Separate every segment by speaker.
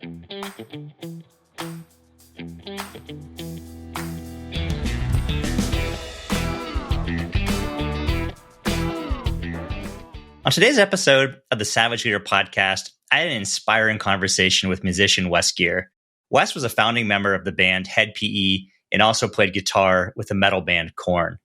Speaker 1: On today's episode of the Savage Leader podcast, I had an inspiring conversation with musician Wes Geer. Wes was a founding member of the band Hed PE and also played guitar with the metal band Korn.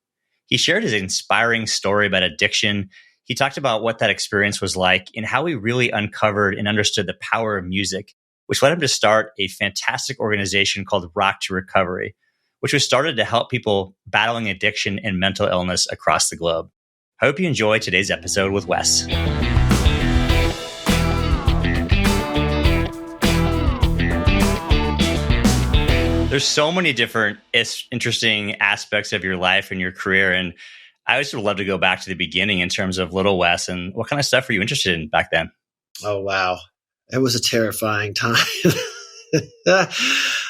Speaker 1: He shared his inspiring story about addiction. He talked about what that experience was like and how he really uncovered and understood the power of music, which led him to start a fantastic organization called Rock to Recovery, which was started to help people battling addiction and mental illness across the globe. I hope you enjoy today's episode with Wes. There's so many different interesting aspects of your life and your career. And I always would love to go back to the beginning in terms of little Wes and what kind of stuff were you interested in back then?
Speaker 2: Oh, wow. It was a terrifying time.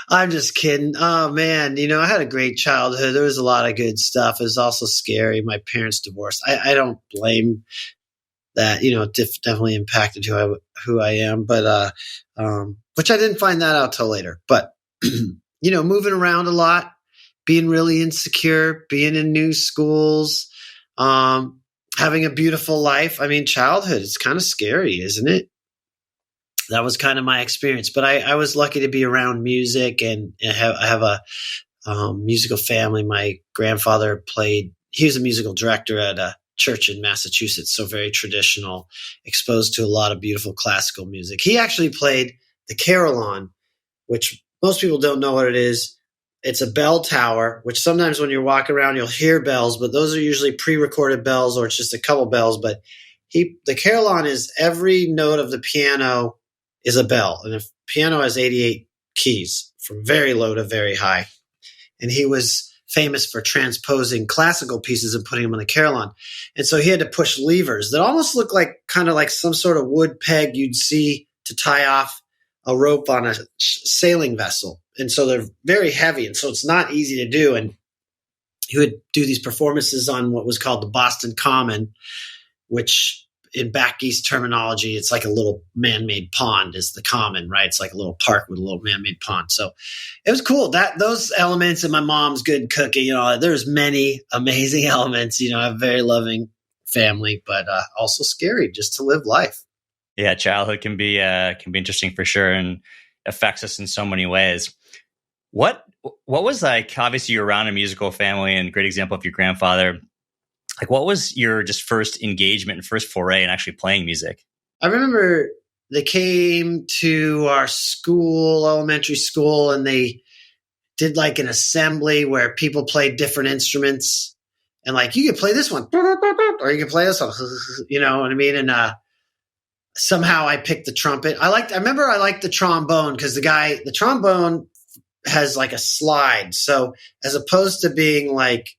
Speaker 2: I'm just kidding. Oh, man. I had a great childhood. There was a lot of good stuff. It was also scary. My parents divorced. I don't blame that. It definitely impacted who I am, but which I didn't find that out till later. But, moving around a lot, being really insecure, being in new schools, having a beautiful life. I mean, childhood, it's kind of scary, isn't it? That was kind of my experience, but I was lucky to be around music and I have a musical family. My grandfather he was a musical director at a church in Massachusetts, so very traditional, exposed to a lot of beautiful classical music. He actually played the carillon, which most people don't know what it is. It's a bell tower, which sometimes when you're walking around, you'll hear bells, but those are usually pre-recorded bells or it's just a couple bells. But the carillon is every note of the piano is a bell. And the piano has 88 keys from very low to very high. And he was famous for transposing classical pieces and putting them on the carillon. And so he had to push levers that almost look kind of like some sort of wood peg you'd see to tie off a rope on a sailing vessel. And so they're very heavy. And so it's not easy to do. And he would do these performances on what was called the Boston Common, which in back east terminology, it's like a little man-made pond is the common, right? It's like a little park with a little man-made pond. So it was cool. Those elements in my mom's good cooking, there's many amazing elements. I have a very loving family, but also scary just to live life.
Speaker 1: Yeah, childhood can be interesting for sure and affects us in so many ways. What was like? Obviously, you're around a musical family, and great example of your grandfather. Like, what was your just first engagement and first foray in actually playing music?
Speaker 2: I remember they came to our school, elementary school, and they did like an assembly where people played different instruments, and like you could play this one, or you could play this one. You know what I mean? And somehow I picked the trumpet. I remember I liked the trombone because the trombone has like a slide. So as opposed to being like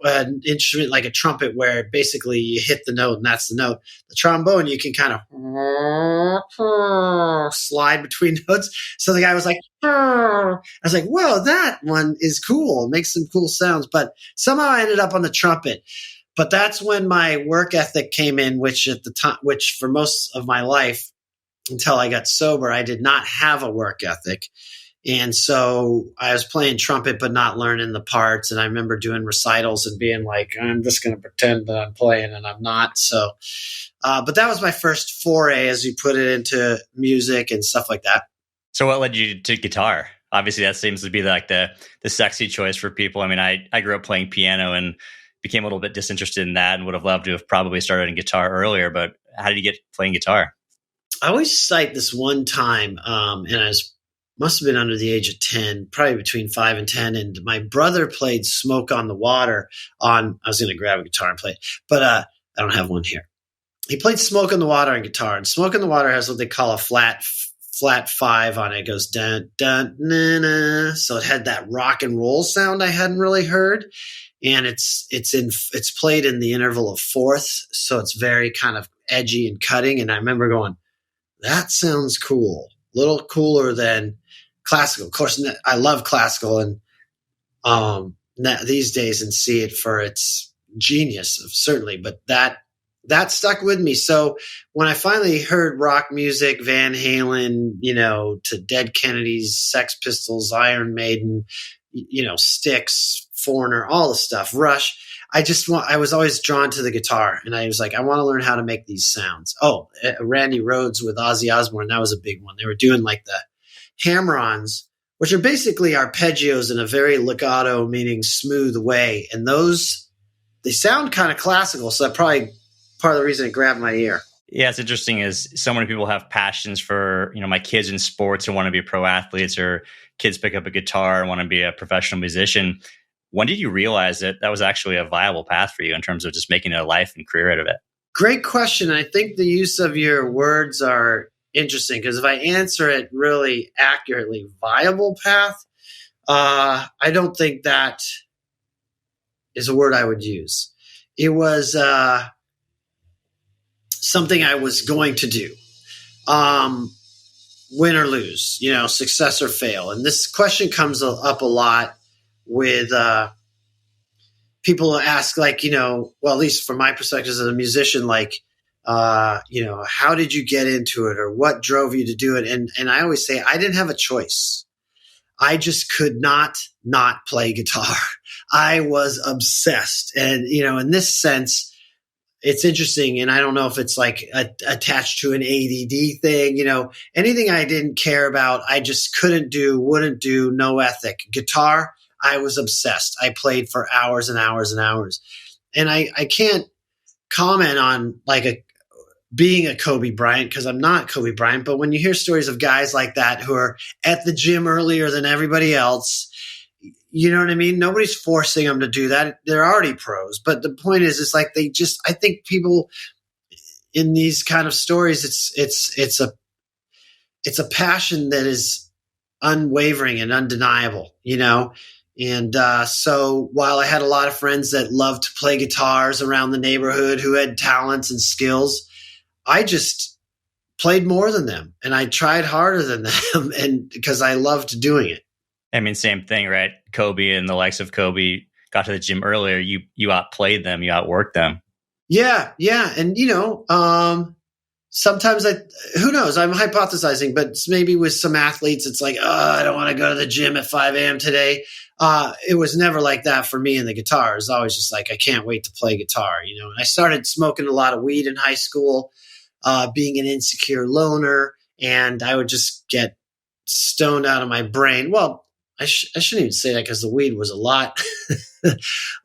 Speaker 2: an instrument like a trumpet where basically you hit the note and that's the note, the trombone, you can kind of slide between notes. So the guy was like, I was like, whoa, that one is cool. It makes some cool sounds. But somehow I ended up on the trumpet. But that's when my work ethic came in, which for most of my life until I got sober, I did not have a work ethic. And so I was playing trumpet, but not learning the parts. And I remember doing recitals and being like, I'm just going to pretend that I'm playing and I'm not. So, but that was my first foray, as you put it, into music and stuff like that.
Speaker 1: So what led you to guitar? Obviously, that seems to be like the sexy choice for people. I mean, I grew up playing piano and became a little bit disinterested in that and would have loved to have probably started in guitar earlier. But how did you get playing guitar?
Speaker 2: I always cite this one time, and I must have been under the age of 10, probably between 5 and 10. And my brother played Smoke on the Water I was going to grab a guitar and play it, but I don't have one here. He played Smoke on the Water on guitar, and Smoke on the Water has what they call a flat 5 on it. It goes dun, dun, na, na. So it had that rock and roll sound I hadn't really heard. And it's played in the interval of fourths. So it's very kind of edgy and cutting. And I remember going, that sounds cool. A little cooler than classical. Of course, I love classical and these days and see it for its genius, certainly. But that that stuck with me. So when I finally heard rock music, Van Halen, to Dead Kennedys, Sex Pistols, Iron Maiden, Styx, Foreigner, all the stuff, Rush, I was always drawn to the guitar, and I was like, I want to learn how to make these sounds. Oh, Randy Rhoads with Ozzy Osbourne, that was a big one. They were doing like the hammer-ons, which are basically arpeggios in a very legato, meaning smooth way. And they sound kind of classical, so that's probably part of the reason it grabbed my ear.
Speaker 1: Yeah, it's interesting is so many people have passions for, my kids in sports and want to be pro athletes, or kids pick up a guitar and want to be a professional musician. When did you realize that was actually a viable path for you in terms of just making a life and career out of it?
Speaker 2: Great question. I think the use of your words are interesting, because if I answer it really accurately, viable path, I don't think that is a word I would use. It was something I was going to do, win or lose, success or fail. And this question comes up a lot with people ask, like, well, at least from my perspective as a musician, like, how did you get into it, or what drove you to do it? And I always say I didn't have a choice. I just could not play guitar. I was obsessed. And, in this sense, it's interesting. And I don't know if it's like attached to an ADD thing, anything I didn't care about, I just couldn't do, wouldn't do, no ethic. Guitar, I was obsessed. I played for hours and hours and hours. And I can't comment on like being a Kobe Bryant, because I'm not Kobe Bryant. But when you hear stories of guys like that who are at the gym earlier than everybody else, you know what I mean? Nobody's forcing them to do that. They're already pros. But the point is, it's like I think people in these kind of stories, it's a passion that is unwavering and undeniable, And so while I had a lot of friends that loved to play guitars around the neighborhood who had talents and skills, I just played more than them, and I tried harder than them, and because I loved doing it.
Speaker 1: I mean, same thing, right? Kobe and the likes of Kobe got to the gym earlier. You outplayed them, you outworked them.
Speaker 2: Yeah. And, sometimes who knows, I'm hypothesizing, but maybe with some athletes, it's like, I don't want to go to the gym at 5 a.m. today. It was never like that for me in the guitar. It was always just like, I can't wait to play guitar, and I started smoking a lot of weed in high school, being an insecure loner, and I would just get stoned out of my brain. Well, I shouldn't even say that, because the weed was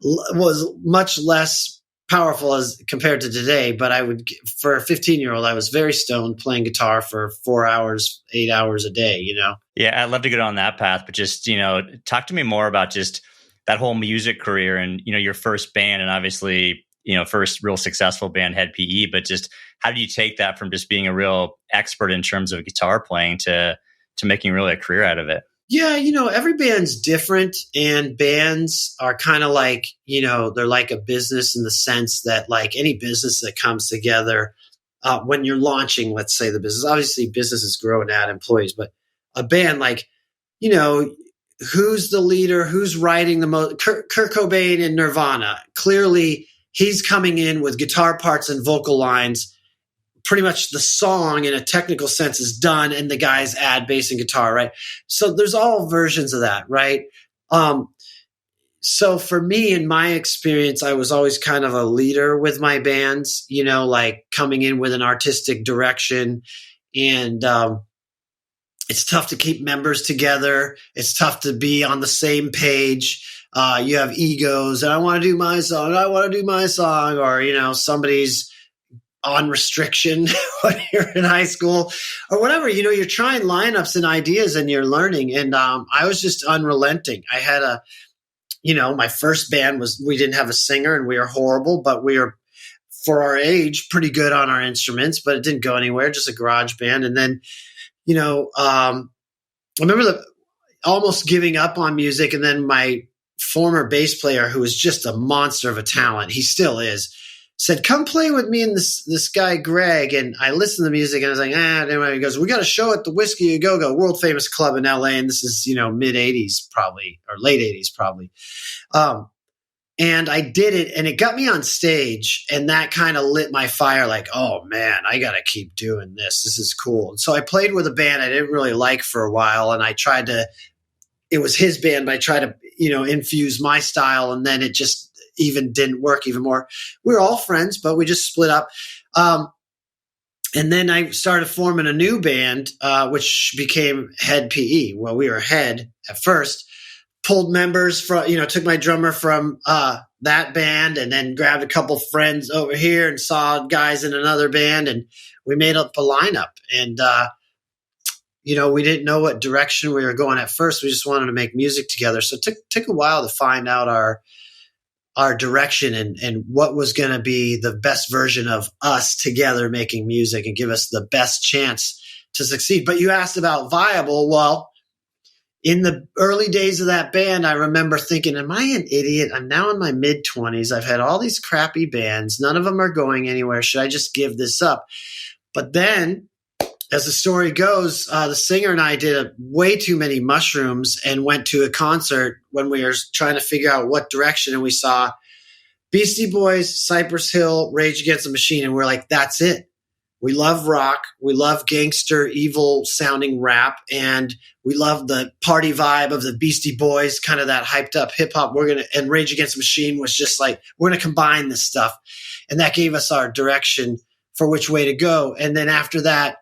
Speaker 2: was much less powerful as compared to today. But for a 15-year-old, I was very stoned playing guitar for 4 hours, 8 hours a day,
Speaker 1: Yeah, I'd love to get on that path, but just, talk to me more about just that whole music career and, your first band, and obviously, first real successful band, Hed PE, but just how do you take that from just being a real expert in terms of guitar playing to making really a career out of it?
Speaker 2: Yeah, every band's different, and bands are kind of like, they're like a business in the sense that, like any business that comes together, when you're launching, let's say the business, obviously businesses grow and add employees, but a band, like, who's the leader, who's writing the most, Kurt Cobain in Nirvana, clearly he's coming in with guitar parts and vocal lines. Pretty much the song in a technical sense is done, and the guys add bass and guitar, right? So there's all versions of that, right? So for me, in my experience, I was always kind of a leader with my bands, like coming in with an artistic direction. And it's tough to keep members together. It's tough to be on the same page. You have egos, and I want to do my song, or, somebody's on restriction when you're in high school or whatever, you're trying lineups and ideas and you're learning. And I was just unrelenting. I had my first band we didn't have a singer, and we were horrible, but we were, for our age, pretty good on our instruments, but it didn't go anywhere, just a garage band. And then, I remember almost giving up on music. And then my former bass player, who was just a monster of a talent, he still is, said, come play with me and this guy, Greg. And I listened to the music, and I was like, anyway, he goes, we got a show at the Whiskey A Go-Go, world famous club in LA. And this is, mid 80s probably, or late 80s probably. And I did it, and it got me on stage, and that kind of lit my fire like, oh man, I got to keep doing this. This is cool. And so I played with a band I didn't really like for a while, and it was his band, but I tried to, infuse my style, and then it just even didn't work even more. We were all friends, but we just split up. And then I started forming a new band, which became Hed PE. Well, we were Hed at first. Pulled members from, took my drummer from that band, and then grabbed a couple friends over here and saw guys in another band, and we made up a lineup. And, we didn't know what direction we were going at first. We just wanted to make music together. So it took a while to find out our direction and what was going to be the best version of us together making music and give us the best chance to succeed. But you asked about viable. Well, in the early days of that band, I remember thinking, am I an idiot? I'm now in my mid-20s. I've had all these crappy bands. None of them are going anywhere. Should I just give this up? But then, as the story goes, the singer and I did way too many mushrooms and went to a concert when we were trying to figure out what direction, and we saw Beastie Boys, Cypress Hill, Rage Against the Machine, and we're like, that's it. We love rock. We love gangster, evil-sounding rap, and we love the party vibe of the Beastie Boys, kind of that hyped-up hip-hop. And Rage Against the Machine was just like, we're going to combine this stuff. And that gave us our direction for which way to go. And then after that,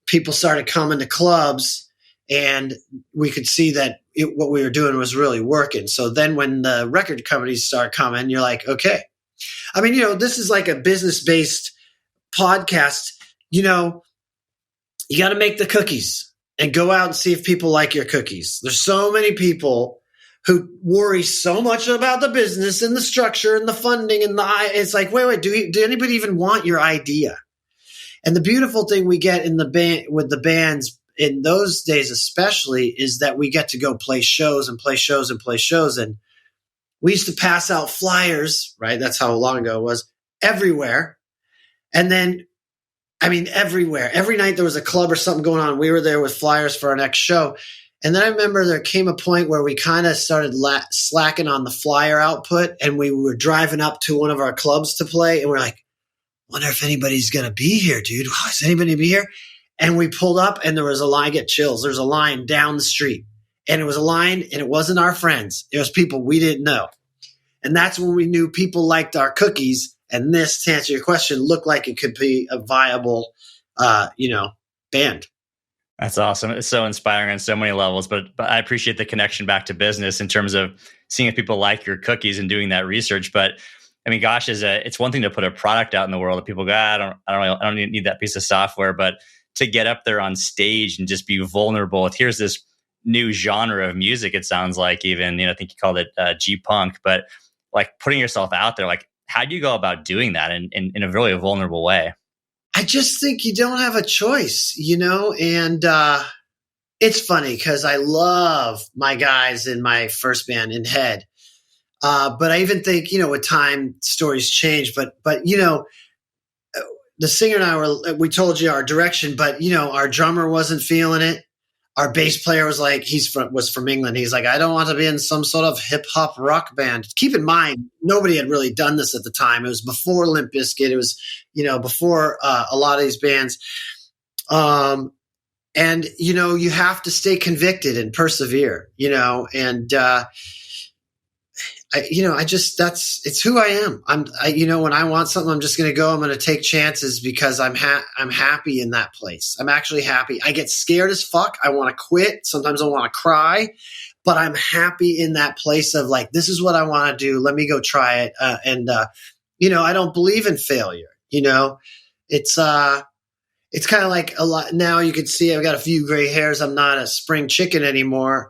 Speaker 2: people started coming to clubs, and we could see that what we were doing was really working. So then when the record companies start coming, you're like, okay. I mean, this is like a business-based podcast. You got to make the cookies and go out and see if people like your cookies. There's so many people who worry so much about the business and the structure and the funding and it's like, wait, do anybody even want your idea? And the beautiful thing we get in the band with the bands in those days, especially, is that we get to go play shows and play shows and play shows. And we used to pass out flyers, right? That's how long ago it was, everywhere. And then, everywhere. Every night there was a club or something going on. We were there with flyers for our next show. And then I remember there came a point where we kind of started slacking on the flyer output, and we were driving up to one of our clubs to play. And we're like, wonder if anybody's going to be here, dude. Is anybody be here? And we pulled up, and there was a line. I get chills. There's a line down the street. And it was a line, and it wasn't our friends. It was people we didn't know. And that's when we knew people liked our cookies. And this, to answer your question, looked like it could be a viable, band.
Speaker 1: That's awesome. It's so inspiring on so many levels, but I appreciate the connection back to business in terms of seeing if people like your cookies and doing that research. But gosh, it's one thing to put a product out in the world that people go, I don't need that piece of software, but to get up there on stage and just be vulnerable. Here's this new genre of music. It sounds like even, I think you called it G-punk, but like putting yourself out there, like, how do you go about doing that in a really vulnerable way?
Speaker 2: I just think you don't have a choice, and it's funny because I love my guys in my first band in Hed. But I even think, with time, stories change. But the singer and I we told you our direction, but, our drummer wasn't feeling it. Our bass player was like, was from England. He's like, I don't want to be in some sort of hip hop rock band. Keep in mind, nobody had really done this at the time. It was before Limp Bizkit. It was, before a lot of these bands. And, you have to stay convicted and persevere, and, it's who I am. When I want something, I'm just going to go. I'm going to take chances because I'm happy in that place. I'm actually happy. I get scared as fuck. I want to quit. Sometimes I want to cry, but I'm happy in that place of like, this is what I want to do. Let me go try it. I don't believe in failure. It's kind of like a lot now. You can see I've got a few gray hairs. I'm not a spring chicken anymore.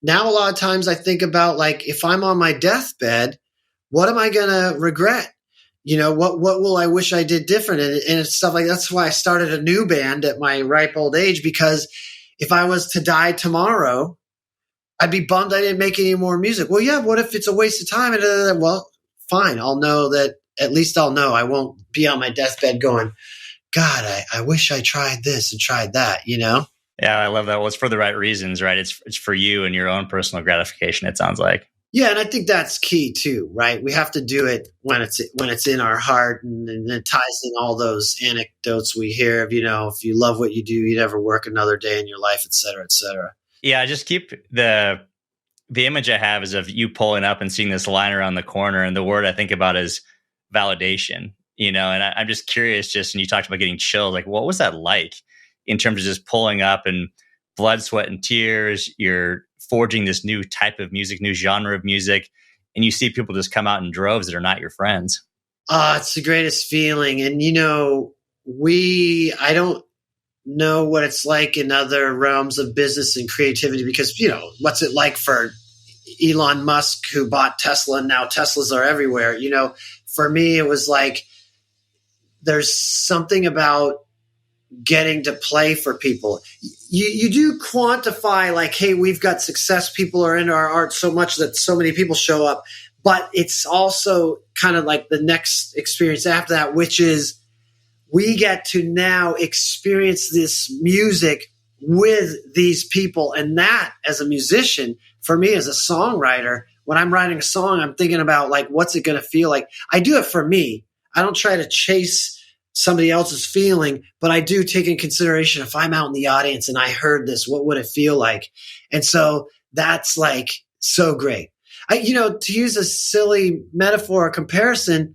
Speaker 2: Now, a lot of times I think about like, if I'm on my deathbed, what am I going to regret? What will I wish I did different? And it's stuff like that's why I started a new band at my ripe old age, because if I was to die tomorrow, I'd be bummed I didn't make any more music. Well, yeah, what if it's a waste of time? Well, fine. I'll know that at least I'll know I won't be on my deathbed going, God, I wish I tried this and tried that,
Speaker 1: Yeah, I love that. Well, it's for the right reasons, right? It's for you and your own personal gratification, it sounds like.
Speaker 2: Yeah, and I think that's key too, right? We have to do it when it's in our heart, and it ties in all those anecdotes we hear of, if you love what you do, you never work another day in your life, et cetera, et cetera.
Speaker 1: Yeah, I just keep the image I have is of you pulling up and seeing this line around the corner, and the word I think about is validation. And I'm just curious. Just and you talked about getting chills. Like, what was that like in terms of just pulling up and blood, sweat, and tears? You're forging this new type of music, new genre of music, and you see people just come out in droves that are not your friends.
Speaker 2: It's the greatest feeling, and I don't know what it's like in other realms of business and creativity because what's it like for Elon Musk, who bought Tesla, and now Teslas are everywhere. For me, it was like there's something about getting to play for people. You do quantify like, hey, we've got success. People are into our art so much that so many people show up. But it's also kind of like the next experience after that, which is we get to now experience this music with these people. And that, as a musician, for me as a songwriter, when I'm writing a song, I'm thinking about like, what's it going to feel like? I do it for me. I don't try to chase somebody else's feeling, but I do take in consideration if I'm out in the audience and I heard this, what would it feel like? And so that's like so great. To use a silly metaphor or comparison,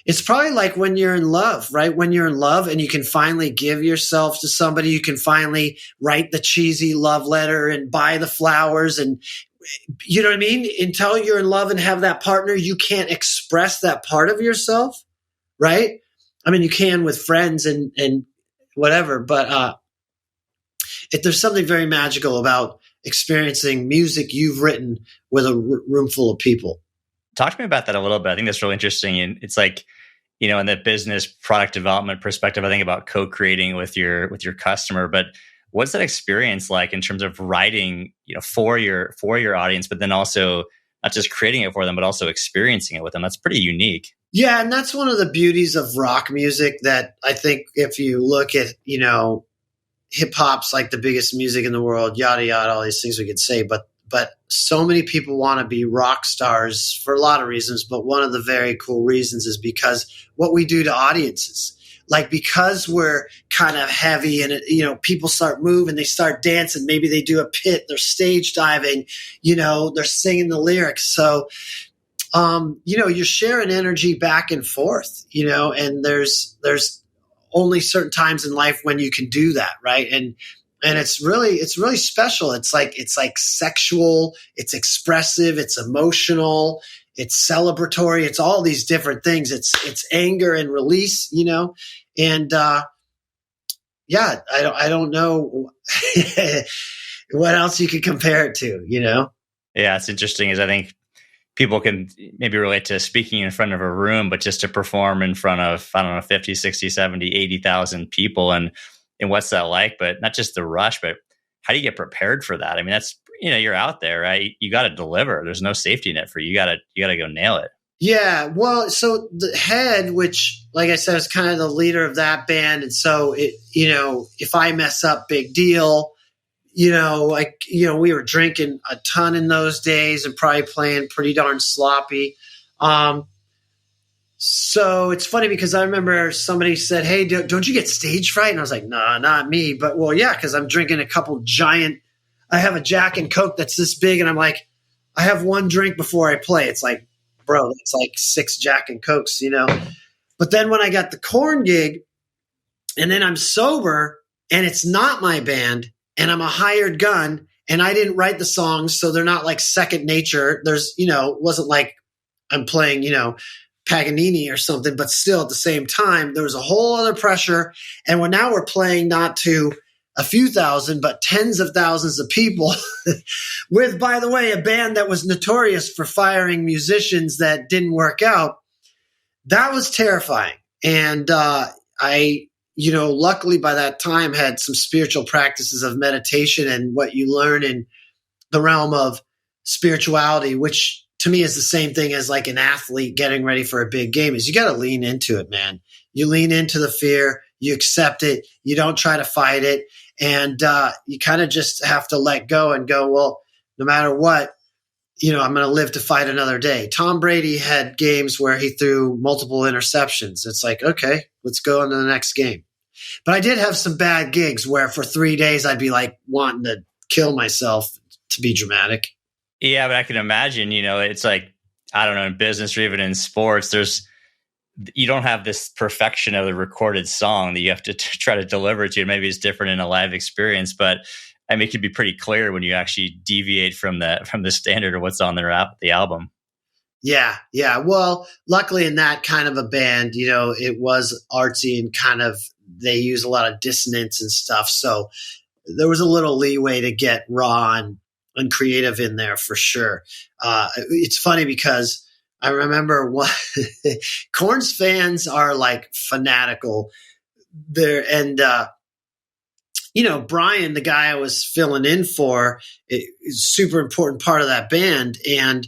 Speaker 2: it's probably like when you're in love, right? When you're in love and you can finally give yourself to somebody, you can finally write the cheesy love letter and buy the flowers, and you know what I mean? Until you're in love and have that partner, you can't express that part of yourself, right? I mean, you can with friends and whatever, but there's something very magical about experiencing music you've written with a room full of people.
Speaker 1: Talk to me about that a little bit. I think that's really interesting. And it's like, in the business product development perspective, I think about co-creating with your customer, but what's that experience like in terms of writing, for your audience, but then also not just creating it for them, but also experiencing it with them? That's pretty unique.
Speaker 2: Yeah. And that's one of the beauties of rock music that I think if you look at, hip hop's like the biggest music in the world, yada, yada, all these things we could say, but so many people want to be rock stars for a lot of reasons. But one of the very cool reasons is because what we do to audiences, like because we're kind of heavy and, people start moving, they start dancing, maybe they do a pit, they're stage diving, they're singing the lyrics. So, you're sharing energy back and forth, and there's only certain times in life when you can do that. Right. And it's really special. It's like sexual, it's expressive, it's emotional, it's celebratory. It's all these different things. It's anger and release, and, yeah, I don't know what else you could compare it to,
Speaker 1: Yeah. It's interesting is I think people can maybe relate to speaking in front of a room, but just to perform in front of, 50, 60, 70, 80,000 people. And what's that like? But not just the rush, but how do you get prepared for that? I mean, that's, you're out there, right? You got to deliver. There's no safety net for you. You got to go nail it.
Speaker 2: Yeah. Well, so the Hed, which, like I said, is kind of the leader of that band. And so if I mess up, big deal. We were drinking a ton in those days and probably playing pretty darn sloppy. So it's funny because I remember somebody said, hey, don't you get stage fright? And I was like, nah, not me. But well, yeah, because I'm drinking a couple I have a Jack and Coke that's this big. And I'm like, I have one drink before I play. It's like, bro, it's like 6 Jack and Cokes, But then when I got the Korn gig and then I'm sober and it's not my band, and I'm a hired gun and I didn't write the songs. So they're not like second nature. There's, it wasn't like I'm playing, Paganini or something, but still at the same time, there was a whole other pressure. And now we're playing not to a few thousand, but tens of thousands of people with, by the way, a band that was notorious for firing musicians that didn't work out. That was terrifying. And luckily by that time had some spiritual practices of meditation and what you learn in the realm of spirituality, which to me is the same thing as like an athlete getting ready for a big game, is you got to lean into it, man. You lean into the fear, you accept it, you don't try to fight it. And you kind of just have to let go and go, well, no matter what, I'm going to live to fight another day. Tom Brady had games where he threw multiple interceptions. It's like, okay, let's go on to the next game. But I did have some bad gigs where for 3 days I'd be like wanting to kill myself, to be dramatic.
Speaker 1: Yeah, but I can imagine, it's like, I don't know, in business or even in sports, you don't have this perfection of the recorded song that you have to try to deliver to. Maybe it's different in a live experience, but I mean, it can be pretty clear when you actually deviate from the standard of what's on the album.
Speaker 2: Yeah. Well, luckily in that kind of a band, it was artsy and kind of, they use a lot of dissonance and stuff. So there was a little leeway to get raw and creative in there for sure. It's funny because I remember Korn's fans are like fanatical there. And, Brian, the guy I was filling in for, is a super important part of that band. And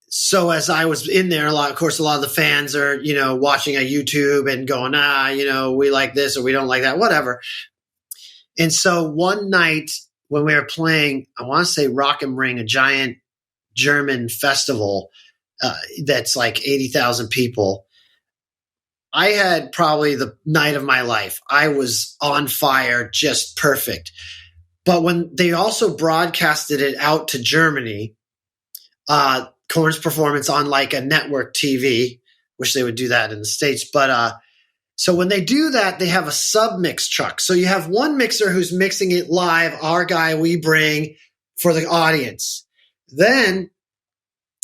Speaker 2: so as I was in there, a lot of the fans are, watching on YouTube and going, we like this or we don't like that, whatever. And so one night when we were playing, I want to say Rock am Ring, a giant German festival that's like 80,000 people, I had probably the night of my life. I was on fire, just perfect. But when they also broadcasted it out to Germany, Korn's performance on like a network TV, wish they would do that in the States. But so when they do that, they have a sub-mix truck. So you have one mixer who's mixing it live, our guy we bring for the audience. Then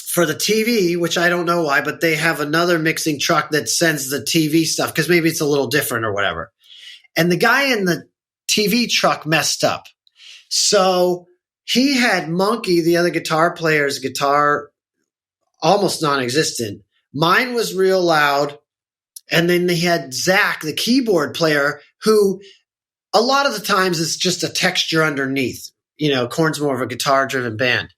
Speaker 2: for the TV, which I don't know why, but they have another mixing truck that sends the TV stuff because maybe it's a little different or whatever. And the guy in the TV truck messed up. So he had Monkey, the other guitar player's guitar, almost non-existent. Mine was real loud. And then they had Zach, the keyboard player, who a lot of the times it's just a texture underneath. Korn's more of a guitar-driven band.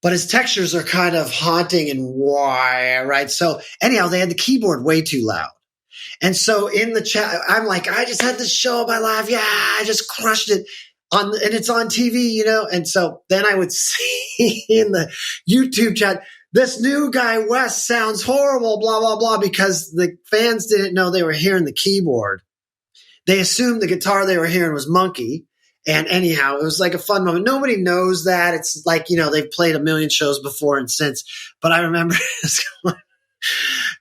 Speaker 2: But his textures are kind of haunting and why, right? So anyhow, they had the keyboard way too loud. And so in the chat, I'm like, I just had this show of my life. Yeah, I just crushed it. And it's on TV, And so then I would see in the YouTube chat, this new guy, Wes, sounds horrible, blah, blah, blah, because the fans didn't know they were hearing the keyboard. They assumed the guitar they were hearing was Monkey. And anyhow, it was like a fun moment. Nobody knows that. It's like, they've played a million shows before and since. But I remember,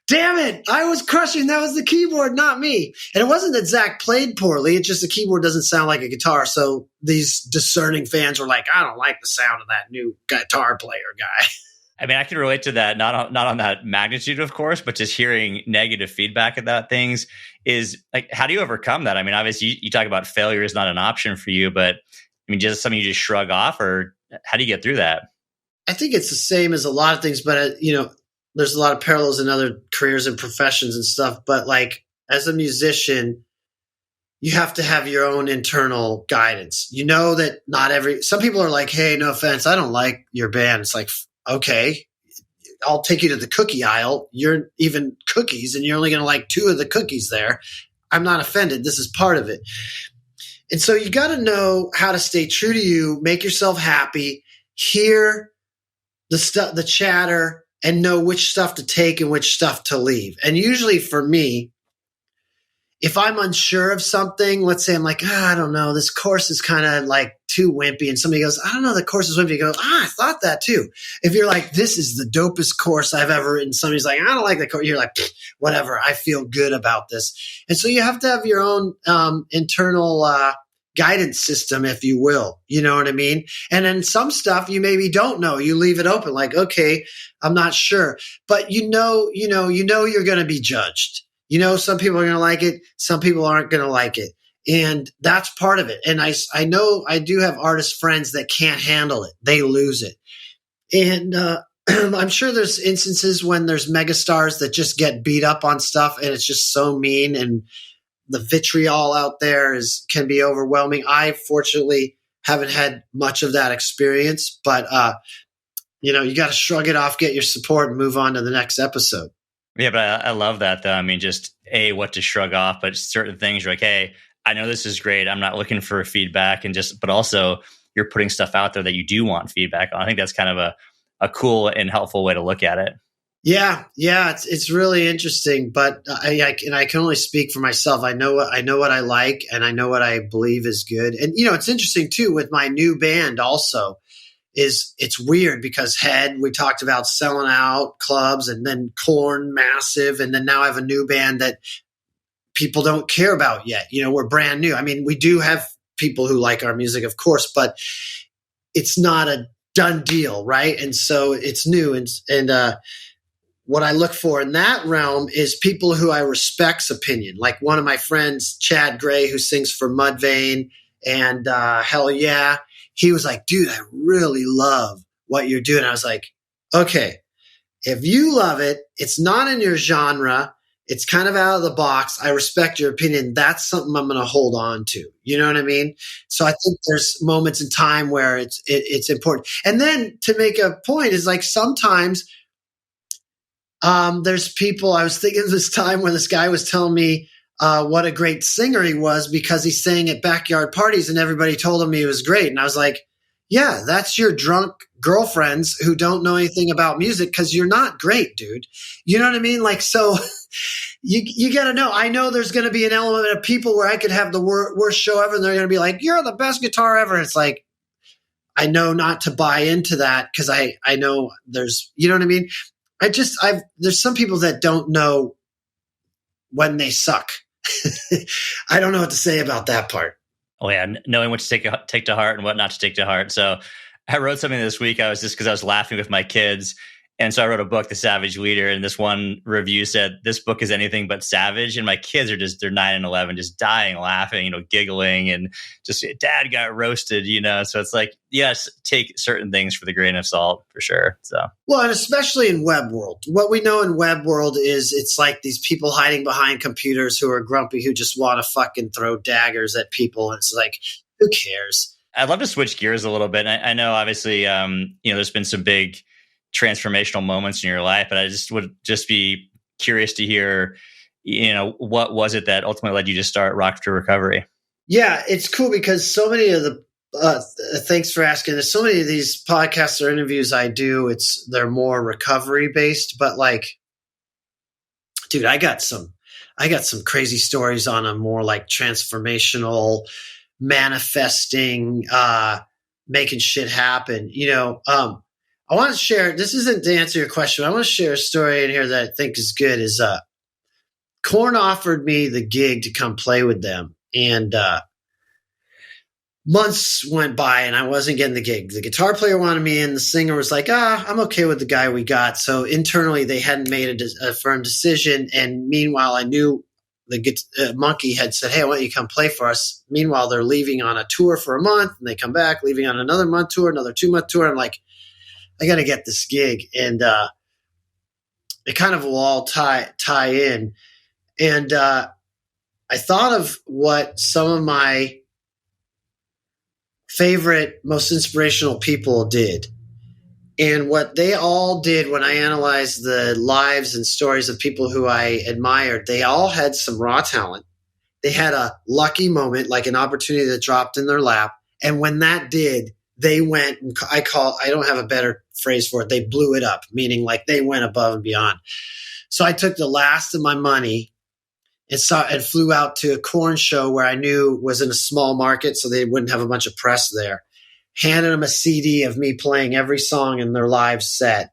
Speaker 2: damn it, I was crushing. That was the keyboard, not me. And it wasn't that Zach played poorly. It's just the keyboard doesn't sound like a guitar. So these discerning fans were like, I don't like the sound of that new guitar player guy.
Speaker 1: I mean, I can relate to that, not on that magnitude, of course, but just hearing negative feedback about things is like, how do you overcome that? I mean, obviously you talk about failure is not an option for you, but I mean, just something you just shrug off, or how do you get through that?
Speaker 2: I think it's the same as a lot of things, but there's a lot of parallels in other careers and professions and stuff. But like as a musician, you have to have your own internal guidance. That some people are like, hey, no offense, I don't like your band. It's like, okay, I'll take you to the cookie aisle. You're even cookies and you're only going to like 2 of the cookies there. I'm not offended. This is part of it. And so you got to know how to stay true to you, make yourself happy, hear the chatter, and know which stuff to take and which stuff to leave. And usually for me, if I'm unsure of something, let's say I'm like, I don't know, this chorus is kind of like too wimpy. And somebody goes, I don't know, the chorus is wimpy. You go, I thought that too. If you're like, this is the dopest chorus I've ever written. Somebody's like, I don't like the chorus. You're like, whatever, I feel good about this. And so you have to have your own internal guidance system, if you will. You know what I mean? And then some stuff you maybe don't know. You leave it open like, okay, I'm not sure. But you're going to be judged. Some people are going to like it. Some people aren't going to like it. And that's part of it. And I know I do have artist friends that can't handle it. They lose it. And I'm sure there's instances when there's megastars that just get beat up on stuff and it's just so mean. And the vitriol out there can be overwhelming. I fortunately haven't had much of that experience. But, you got to shrug it off, get your support, and move on to the next episode.
Speaker 1: Yeah, but I love that, though. I mean, just what to shrug off, but certain things you're like, hey, I know this is great. I'm not looking for feedback, but also you're putting stuff out there that you do want feedback on. I think that's kind of a cool and helpful way to look at it.
Speaker 2: Yeah, it's really interesting, but I can only speak for myself. I know what I like, and I know what I believe is good. And it's interesting too with my new band. Also, is it's weird because Hed, we talked about selling out clubs, and then Korn, massive, and then now I have a new band that people don't care about yet. We're brand new. I mean, we do have people who like our music, of course, but it's not a done deal, right? And so it's new, and what I look for in that realm is people who I respect's opinion. Like one of my friends, Chad Gray, who sings for Mudvayne and Hell Yeah, he was like, dude, I really love what you're doing. I was like, okay, if you love it, it's not in your genre, it's kind of out of the box, I respect your opinion, that's something I'm going to hold on to. You know what I mean? So I think there's moments in time where it's important. And then to make a point is like sometimes there's people, I was thinking of this time where this guy was telling me what a great singer he was because he sang at backyard parties and everybody told him he was great. And I was like, yeah, that's your drunk girlfriends who don't know anything about music because you're not great, dude. You know what I mean? Like, so you got to know. I know there's going to be an element of people where I could have the worst show ever and they're going to be like, you're the best guitar ever. And it's like, I know not to buy into that because I know there's, you know what I mean? There's some people that don't know when they suck. I don't know what to say about that part.
Speaker 1: Oh yeah, knowing what to take to heart and what not to take to heart. So I wrote something this week. Because I was laughing with my kids. And so I wrote a book, The Savage Leader, and this one review said, this book is anything but savage. And my kids they're 9 and 11, just dying laughing, giggling and just, Dad got roasted, So it's like, yes, take certain things for the grain of salt for sure. So,
Speaker 2: well, and especially in web world, what we know in web world is it's like these people hiding behind computers who are grumpy, who just want to fucking throw daggers at people. And it's like, who cares?
Speaker 1: I'd love to switch gears a little bit. I know obviously, there's been some big transformational moments in your life, but I would be curious to hear, what was it that ultimately led you to start Rock to Recovery?
Speaker 2: Yeah, it's cool because so many of the thanks for asking. There's so many of these podcasts or interviews I do. They're more recovery based, but like, dude, I got some crazy stories on a more like transformational, manifesting, making shit happen. I want to share, this isn't to answer your question, I want to share a story in here that I think is good. Is Korn offered me the gig to come play with them. And months went by and I wasn't getting the gig. The guitar player wanted me in. The singer was like, I'm okay with the guy we got. So internally, they hadn't made a firm decision. And meanwhile, I knew the Monkey had said, hey, I want you to come play for us. Meanwhile, they're leaving on a tour for a month and they come back, leaving on another month tour, another 2-month tour. I'm like, I got to get this gig. And it kind of will all tie in. And I thought of what some of my favorite, most inspirational people did. And what they all did when I analyzed the lives and stories of people who I admired, they all had some raw talent. They had a lucky moment, like an opportunity that dropped in their lap. And when that did, they went, I don't have a better phrase for it, they blew it up, meaning like they went above and beyond. So I took the last of my money and flew out to a Korn show where I knew was in a small market, so they wouldn't have a bunch of press there. Handed them a CD of me playing every song in their live set,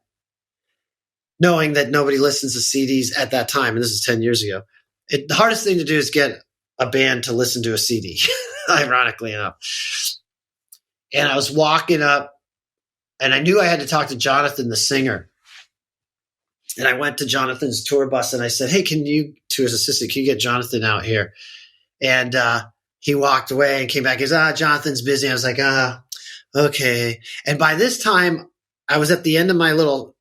Speaker 2: knowing that nobody listens to CDs at that time, and this is 10 years ago. The hardest thing to do is get a band to listen to a CD, ironically enough. And I was walking up, and I knew I had to talk to Jonathan, the singer. And I went to Jonathan's tour bus, and I said, hey, to his assistant, can you get Jonathan out here? And he walked away and came back. He goes, Jonathan's busy. I was like, okay. And by this time, I was at the end of my little,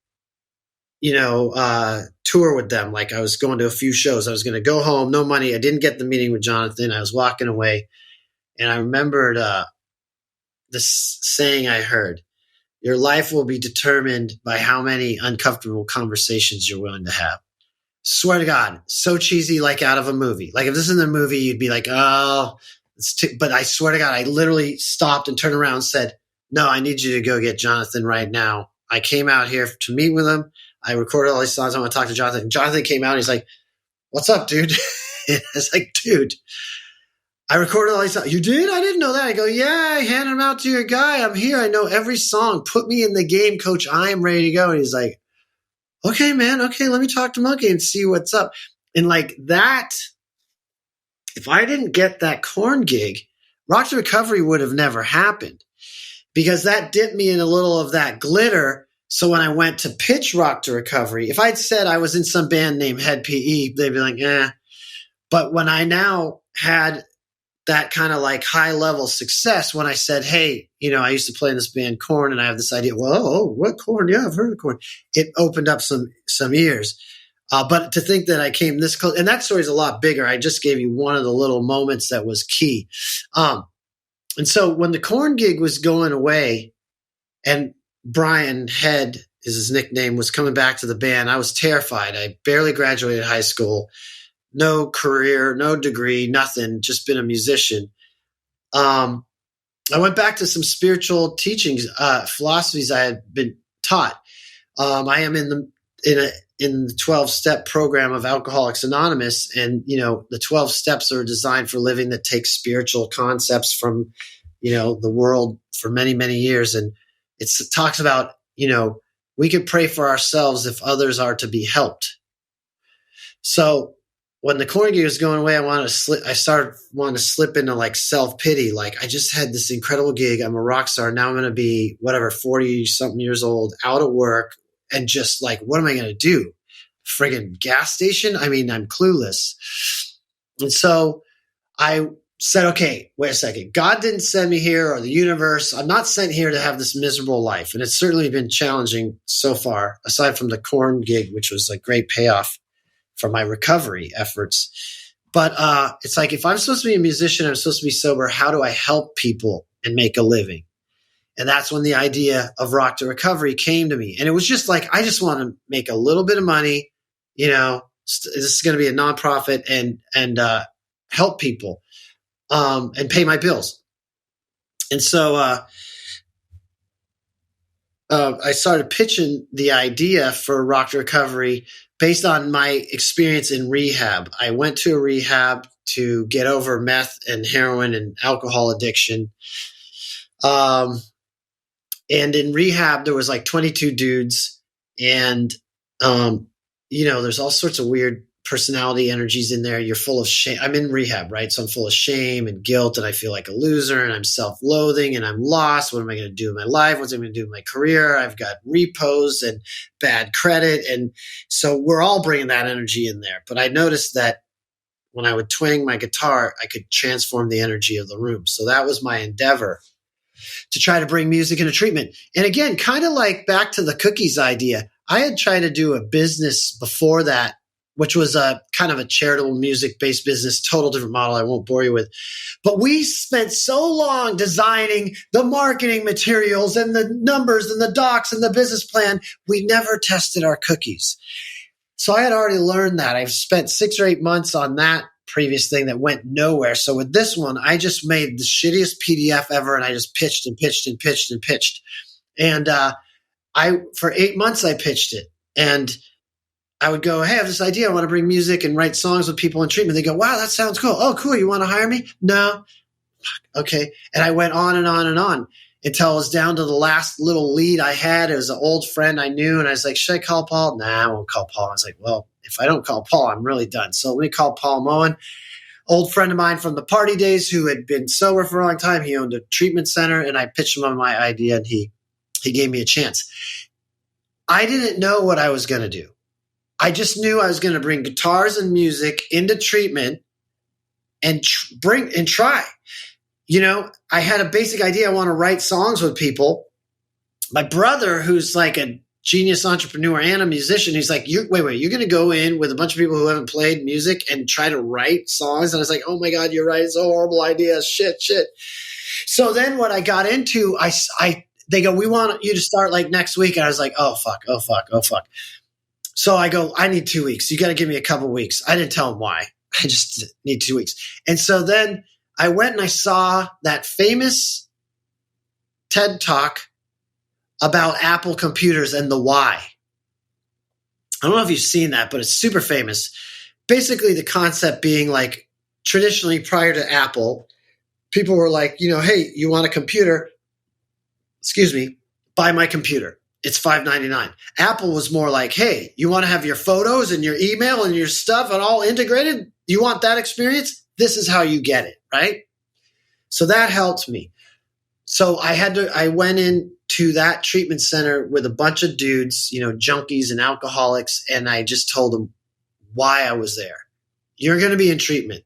Speaker 2: tour with them. Like I was going to a few shows. I was going to go home, no money. I didn't get the meeting with Jonathan. I was walking away, and I remembered this saying I heard: your life will be determined by how many uncomfortable conversations you're willing to have. Swear to God, so cheesy, like out of a movie. Like if this is in a movie, you'd be like, oh, but I swear to God, I literally stopped and turned around and said, no, I need you to go get Jonathan right now. I came out here to meet with him. I recorded all these songs. I want to talk to Jonathan. Jonathan came out and he's like, what's up, dude? I was like, dude, I recorded all these songs. You did? I didn't know that. I go, yeah, I handed them out to your guy. I'm here. I know every song. Put me in the game, coach. I am ready to go. And he's like, okay, man. Okay, let me talk to Monkey and see what's up. And like that, if I didn't get that Korn gig, Rock to Recovery would have never happened, because that dipped me in a little of that glitter. So when I went to pitch Rock to Recovery, if I'd said I was in some band named Hed PE, they'd be like, eh. But when I now had that kind of like high level success, when I said, hey, I used to play in this band Korn and I have this idea, well, what Korn? Yeah, I've heard of Korn. It opened up some ears. But to think that I came this close, and that story's a lot bigger. I just gave you one of the little moments that was key. And so when the Korn gig was going away and Brian Head is his nickname, was coming back to the band, I was terrified. I barely graduated high school. No career, no degree, nothing, just been a musician. I went back to some spiritual teachings, philosophies I had been taught. I am in the 12-step program of Alcoholics Anonymous, and the 12 steps are designed for living that takes spiritual concepts from the world for many, many years, and it talks about we can pray for ourselves if others are to be helped. So when the Korn gig was going away, I started wanting to slip into like self-pity. Like, I just had this incredible gig. I'm a rock star. Now I'm going to be 40 something years old, out of work. And just like, what am I going to do? Friggin' gas station? I mean, I'm clueless. And so I said, okay, wait a second. God didn't send me here, or the universe. I'm not sent here to have this miserable life. And it's certainly been challenging so far, aside from the Korn gig, which was a great payoff for my recovery efforts. But it's like, if I'm supposed to be a musician, I'm supposed to be sober. How do I help people and make a living? And that's when the idea of Rock to Recovery came to me. And it was just like, I just want to make a little bit of money. This is going to be a nonprofit and help people and pay my bills. And so I started pitching the idea for Rock to Recovery based on my experience in rehab. I went to a rehab to get over meth and heroin and alcohol addiction. And in rehab, there was like 22 dudes, and, there's all sorts of weird personality energies in there. You're full of shame. I'm in rehab, right? So I'm full of shame and guilt, and I feel like a loser, and I'm self-loathing, and I'm lost. What am I going to do in my life? What's I going to do in my career? I've got repos and bad credit. And so we're all bringing that energy in there. But I noticed that when I would twang my guitar, I could transform the energy of the room. So that was my endeavor, to try to bring music into treatment. And again, kind of like back to the cookies idea, I had tried to do a business before that, which was a kind of a charitable music-based business, total different model I won't bore you with. But we spent so long designing the marketing materials and the numbers and the docs and the business plan, we never tested our cookies. So I had already learned that. I've spent 6 or 8 months on that previous thing that went nowhere. So with this one, I just made the shittiest PDF ever, and I just pitched and pitched and pitched and pitched. And for 8 months, I pitched it. And I would go, hey, I have this idea. I want to bring music and write songs with people in treatment. They go, wow, that sounds cool. Oh, cool. You want to hire me? No. Okay. And I went on and on and on until I was down to the last little lead I had. It was an old friend I knew. And I was like, should I call Paul? Nah, I won't call Paul. I was like, well, if I don't call Paul, I'm really done. So let me call Paul Moen, old friend of mine from the party days who had been sober for a long time. He owned a treatment center, and I pitched him on my idea, and he gave me a chance. I didn't know what I was going to do. I just knew I was going to bring guitars and music into treatment and try. I had a basic idea. I want to write songs with people. My brother, who's like a genius entrepreneur and a musician, he's like, wait, you're going to go in with a bunch of people who haven't played music and try to write songs? And I was like, oh my God, you're right. It's a horrible idea. Shit. So then what I got into, they go, we want you to start like next week. And I was like, oh fuck. So I go, I need 2 weeks. You got to give me a couple weeks. I didn't tell him why. I just need 2 weeks. And so then I went and I saw that famous TED Talk about Apple computers and the why. I don't know if you've seen that, but it's super famous. Basically, the concept being like traditionally prior to Apple, people were like, hey, you want a computer? Excuse me, buy my computer. It's $5.99. Apple was more like, hey, you want to have your photos and your email and your stuff and all integrated? You want that experience? This is how you get it, right? So that helped me. So I went into that treatment center with a bunch of dudes, junkies and alcoholics, and I just told them why I was there. You're going to be in treatment.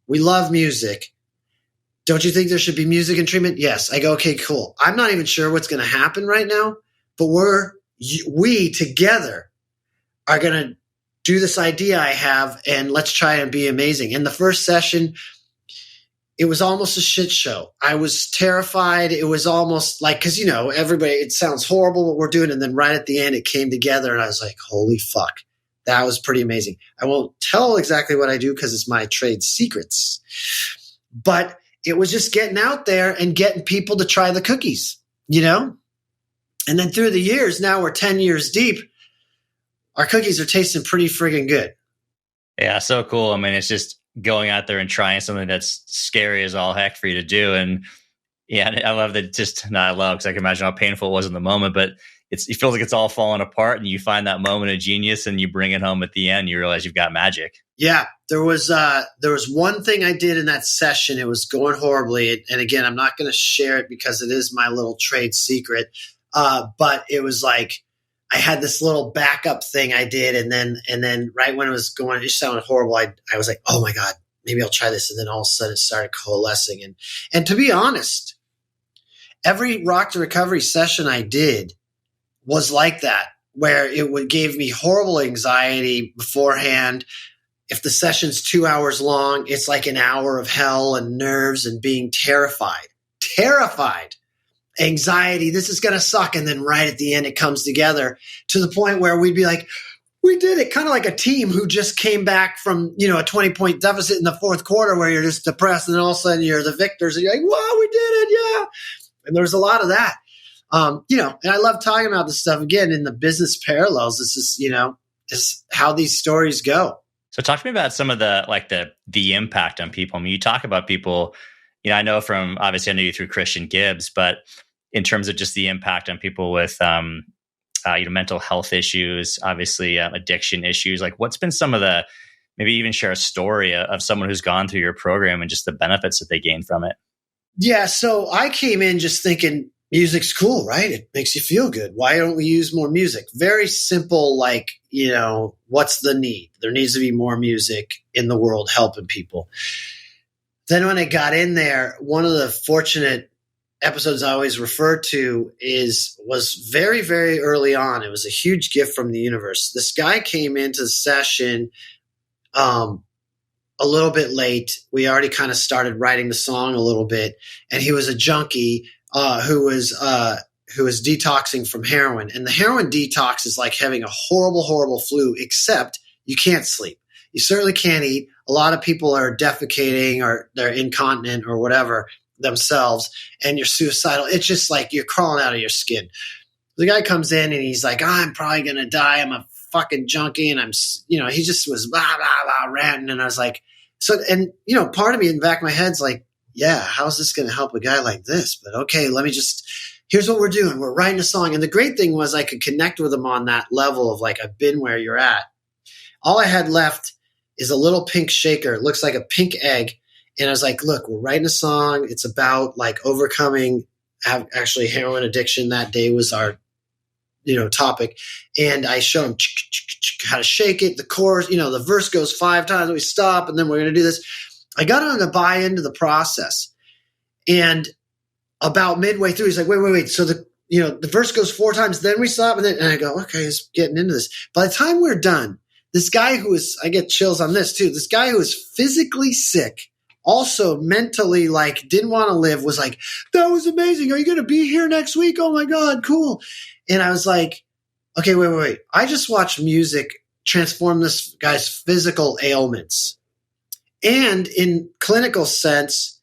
Speaker 2: We love music. Don't you think there should be music in treatment? Yes. I go, okay, cool. I'm not even sure what's going to happen right now, but we together are going to do this idea I have, and let's try and be amazing. In the first session, it was almost a shit show. I was terrified. It was almost like, because, everybody, it sounds horrible what we're doing. And then right at the end, it came together and I was like, holy fuck, that was pretty amazing. I won't tell exactly what I do because it's my trade secrets, but it was just getting out there and getting people to try the cookies, And then through the years, now we're 10 years deep. Our cookies are tasting pretty friggin' good.
Speaker 1: Yeah, so cool. I mean, it's just going out there and trying something that's scary as all heck for you to do. And yeah, I love that. I love, because I can imagine how painful it was in the moment, but it feels like it's all falling apart, and you find that moment of genius and you bring it home at the end. You realize you've got magic.
Speaker 2: Yeah, there was one thing I did in that session. It was going horribly. And again, I'm not going to share it because it is my little trade secret. But it was like, I had this little backup thing I did. And then right when it was going, it just sounded horrible. I was like, oh my God, maybe I'll try this. And then all of a sudden it started coalescing. And to be honest, every rock to recovery session I did was like that, where it gave me horrible anxiety beforehand. If the session's 2 hours long, it's like an hour of hell and nerves and being terrified, anxiety. This is going to suck. And then right at the end, it comes together to the point where we'd be like, we did it. Kind of like a team who just came back from, a 20-point deficit in the fourth quarter where you're just depressed. And then all of a sudden you're the victors and you're like, wow, we did it. Yeah. And there's a lot of that. And I love talking about this stuff again in the business parallels. This is how these stories go.
Speaker 1: So talk to me about some of the impact on people. I mean, you talk about people, I know obviously I knew you through Christian Gibbs, but in terms of just the impact on people with, mental health issues, obviously addiction issues, like what's been some of maybe even share a story of someone who's gone through your program and just the benefits that they gain from it.
Speaker 2: Yeah. So I came in just thinking music's cool, right? It makes you feel good. Why don't we use more music? Very simple, what's the need? There needs to be more music in the world helping people. Then when I got in there, one of the fortunate episodes I always refer to was very, very early on. It was a huge gift from the universe. This guy came into the session a little bit late. We already kind of started writing the song a little bit, and he was a junkie who was detoxing from heroin. And the heroin detox is like having a horrible, horrible flu, except you can't sleep. You certainly can't eat. A lot of people are defecating or they're incontinent or whatever themselves, and you're suicidal. It's just like you're crawling out of your skin. The guy comes in and he's like, I'm probably going to die. I'm a fucking junkie. And he just was blah, blah, blah, ranting. And I was like, part of me in the back of my head's like, yeah, how's this going to help a guy like this? But okay, here's what we're doing. We're writing a song. And the great thing was I could connect with him on that level of like, I've been where you're at. All I had left is a little pink shaker. It looks like a pink egg. And I was like, look, we're writing a song. It's about like overcoming actually heroin addiction. That day was our, topic. And I showed him how to shake it. The chorus, the verse goes 5 times. We stop and then we're going to do this. I got him to buy into the process. And about midway through, he's like, wait. So the verse goes 4 times, then we stop. And I go, okay, he's getting into this. By the time we're done, this guy I get chills on this too. This guy who was physically sick, also mentally didn't want to live, was like, that was amazing. Are you going to be here next week? Oh my God, cool. And I was like, okay, wait. I just watched music transform this guy's physical ailments. And in clinical sense,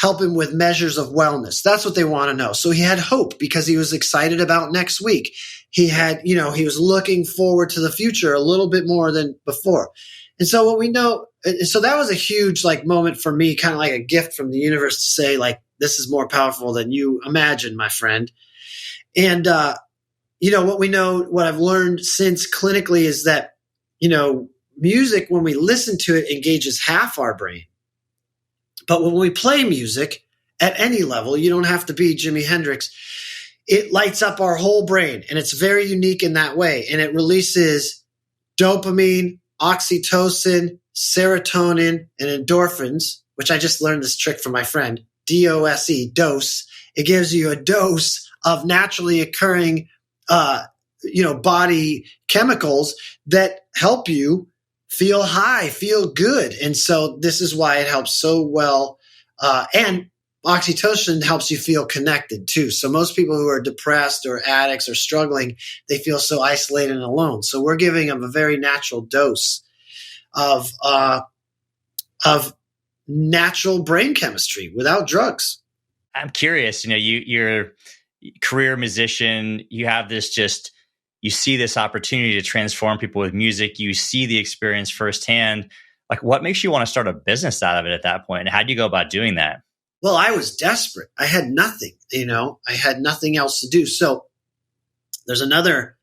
Speaker 2: help him with measures of wellness. That's what they want to know. So he had hope because he was excited about next week. He had, he was looking forward to the future a little bit more than before. And so what we know, so that was a huge moment for me, kind of like a gift from the universe to say, this is more powerful than you imagine, my friend. And, what we know, what I've learned since clinically is that, music, when we listen to it, engages half our brain. But when we play music at any level, you don't have to be Jimi Hendrix, it lights up our whole brain. And it's very unique in that way. And it releases dopamine, oxytocin, serotonin, and endorphins, which I just learned this trick from my friend, DOSE, dose. It gives you a dose of naturally occurring, body chemicals that help you feel high, feel good. And so this is why it helps so well. And oxytocin helps you feel connected too. So most people who are depressed or addicts or struggling, they feel so isolated and alone. So we're giving them a very natural dose of natural brain chemistry without drugs.
Speaker 1: I'm curious, you're a career musician, you have this you see this opportunity to transform people with music. You see the experience firsthand. What makes you want to start a business out of it at that point? And how do you go about doing that?
Speaker 2: Well, I was desperate. I had nothing, I had nothing else to do. So there's another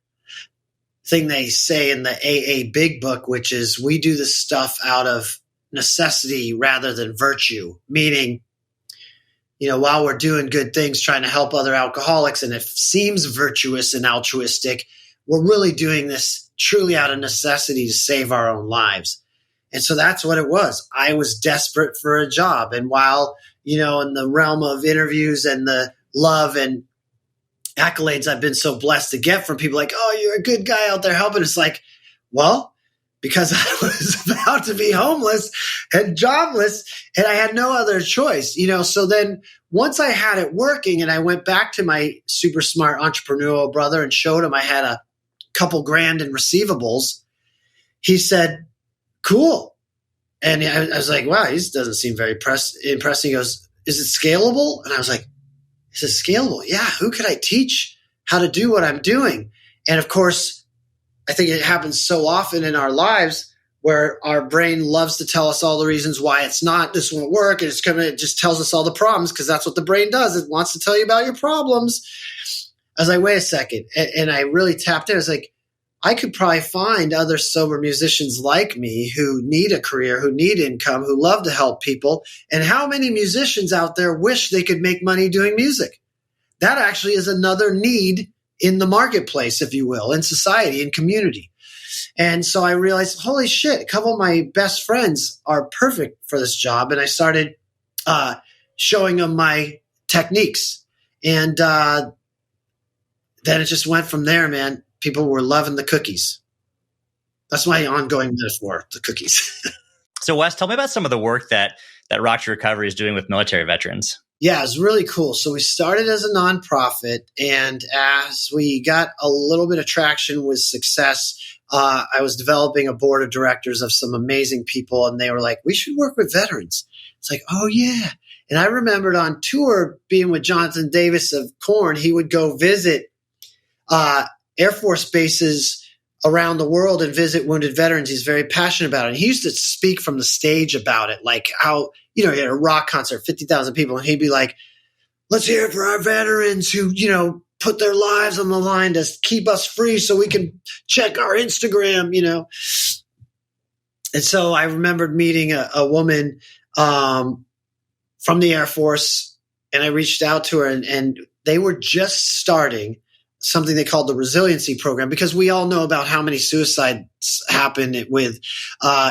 Speaker 2: thing they say in the AA Big Book, which is we do this stuff out of necessity rather than virtue, meaning, while we're doing good things, trying to help other alcoholics, and it seems virtuous and altruistic, we're really doing this truly out of necessity to save our own lives. And so that's what it was. I was desperate for a job. And while, in the realm of interviews and the love and accolades I've been so blessed to get from people oh, you're a good guy out there helping. It's because I was about to be homeless and jobless and I had no other choice, So then once I had it working and I went back to my super smart entrepreneurial brother and showed him I had a couple grand in receivables, he said, cool. And I was like, wow, he doesn't seem very impressed. He goes, is it scalable? And I was like, is it scalable? Yeah. Who could I teach how to do what I'm doing? And of course, I think it happens so often in our lives where our brain loves to tell us all the reasons why this won't work. And it just tells us all the problems because that's what the brain does. It wants to tell you about your problems. I was like, wait a second. And I really tapped in. I was like, I could probably find other sober musicians like me who need a career, who need income, who love to help people. And how many musicians out there wish they could make money doing music? That actually is another need in the marketplace, if you will, in society, in community. And so I realized, holy shit, a couple of my best friends are perfect for this job. And I started showing them my techniques. And then it just went from there, man. People were loving the cookies. That's my ongoing metaphor, the cookies.
Speaker 1: So Wes, tell me about some of the work that Rock to Recovery is doing with military veterans.
Speaker 2: Yeah, it's really cool. So we started as a nonprofit, and as we got a little bit of traction with success, I was developing a board of directors of some amazing people, and they were like, we should work with veterans. It's like, oh, yeah. And I remembered on tour being with Jonathan Davis of Korn, he would go visit Air Force bases around the world and visit wounded veterans. He's very passionate about it. And he used to speak from the stage about it, like how, he had a rock concert, 50,000 people, and he'd be like, let's hear it for our veterans who, put their lives on the line to keep us free so we can check our Instagram, And so I remembered meeting a woman from the Air Force, and I reached out to her, and they were just starting something they called the resiliency program, because we all know about how many suicides happen with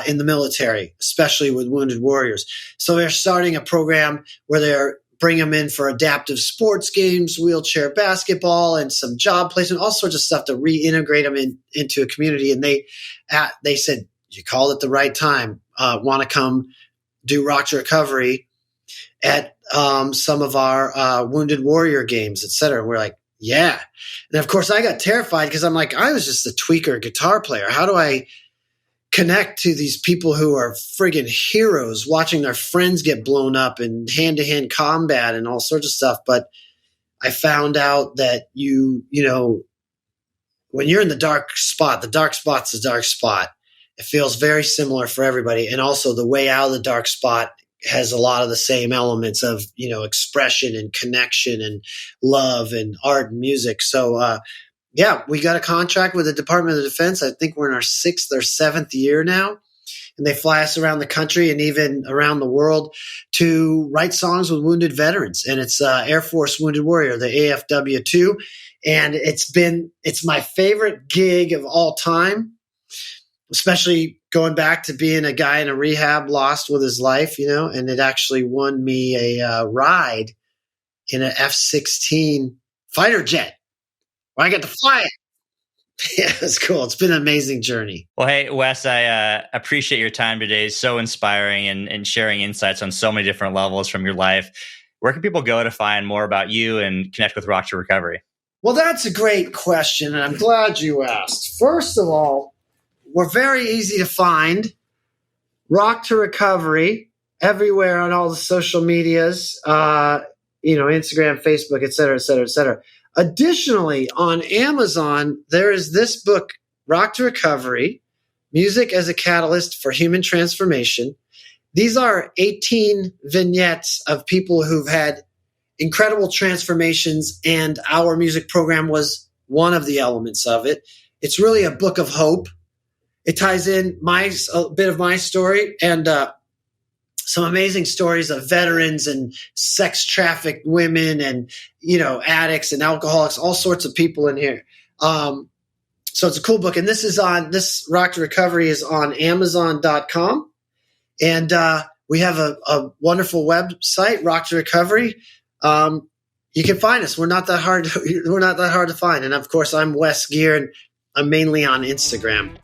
Speaker 2: in the military, especially with wounded warriors. So they're starting a program where they're bring them in for adaptive sports games, wheelchair basketball, and some job placement, all sorts of stuff to reintegrate them into a community. And they said, you called at the right time. Want to come do Rock to Recovery at some of our wounded warrior games, et cetera. And we're like, yeah. And of course I got terrified because I'm like, I was just a tweaker guitar player. How do I connect to these people who are friggin' heroes, watching their friends get blown up in hand-to-hand combat and all sorts of stuff. But I found out that you know, when you're in the dark spot's the dark spot. It feels very similar for everybody. And also the way out of the dark spot has a lot of the same elements of, you know, expression and connection and love and art and music. So, yeah, we got a contract with the Department of Defense. I think we're in our 6th or 7th year now. And they fly us around the country and even around the world to write songs with wounded veterans. And it's Air Force Wounded Warrior, the AFW2. And it's my favorite gig of all time, especially going back to being a guy in a rehab lost with his life, you know, and it actually won me a ride in an F-16 fighter jet where I got to fly it. Yeah, it's cool. It's been an amazing journey.
Speaker 1: Well, hey, Wes, I appreciate your time today. It's so inspiring and sharing insights on so many different levels from your life. Where can people go to find more about you and connect with Rock to Recovery?
Speaker 2: Well, that's a great question, and I'm glad you asked. First of all, we're very easy to find. Rock to Recovery everywhere on all the social medias, Instagram, Facebook, et cetera, et cetera, et cetera. Additionally, on Amazon, there is this book, Rock to Recovery, Music as a Catalyst for Human Transformation. These are 18 vignettes of people who've had incredible transformations, and our music program was one of the elements of it. It's really a book of hope. It ties in a bit of my story and some amazing stories of veterans and sex trafficked women and, you know, addicts and alcoholics, all sorts of people in here. So it's a cool book. And this Rock to Recovery is on Amazon.com. And we have a wonderful website, Rock to Recovery. You can find us. We're not that hard to find. And of course, I'm Wes Geer, and I'm mainly on Instagram.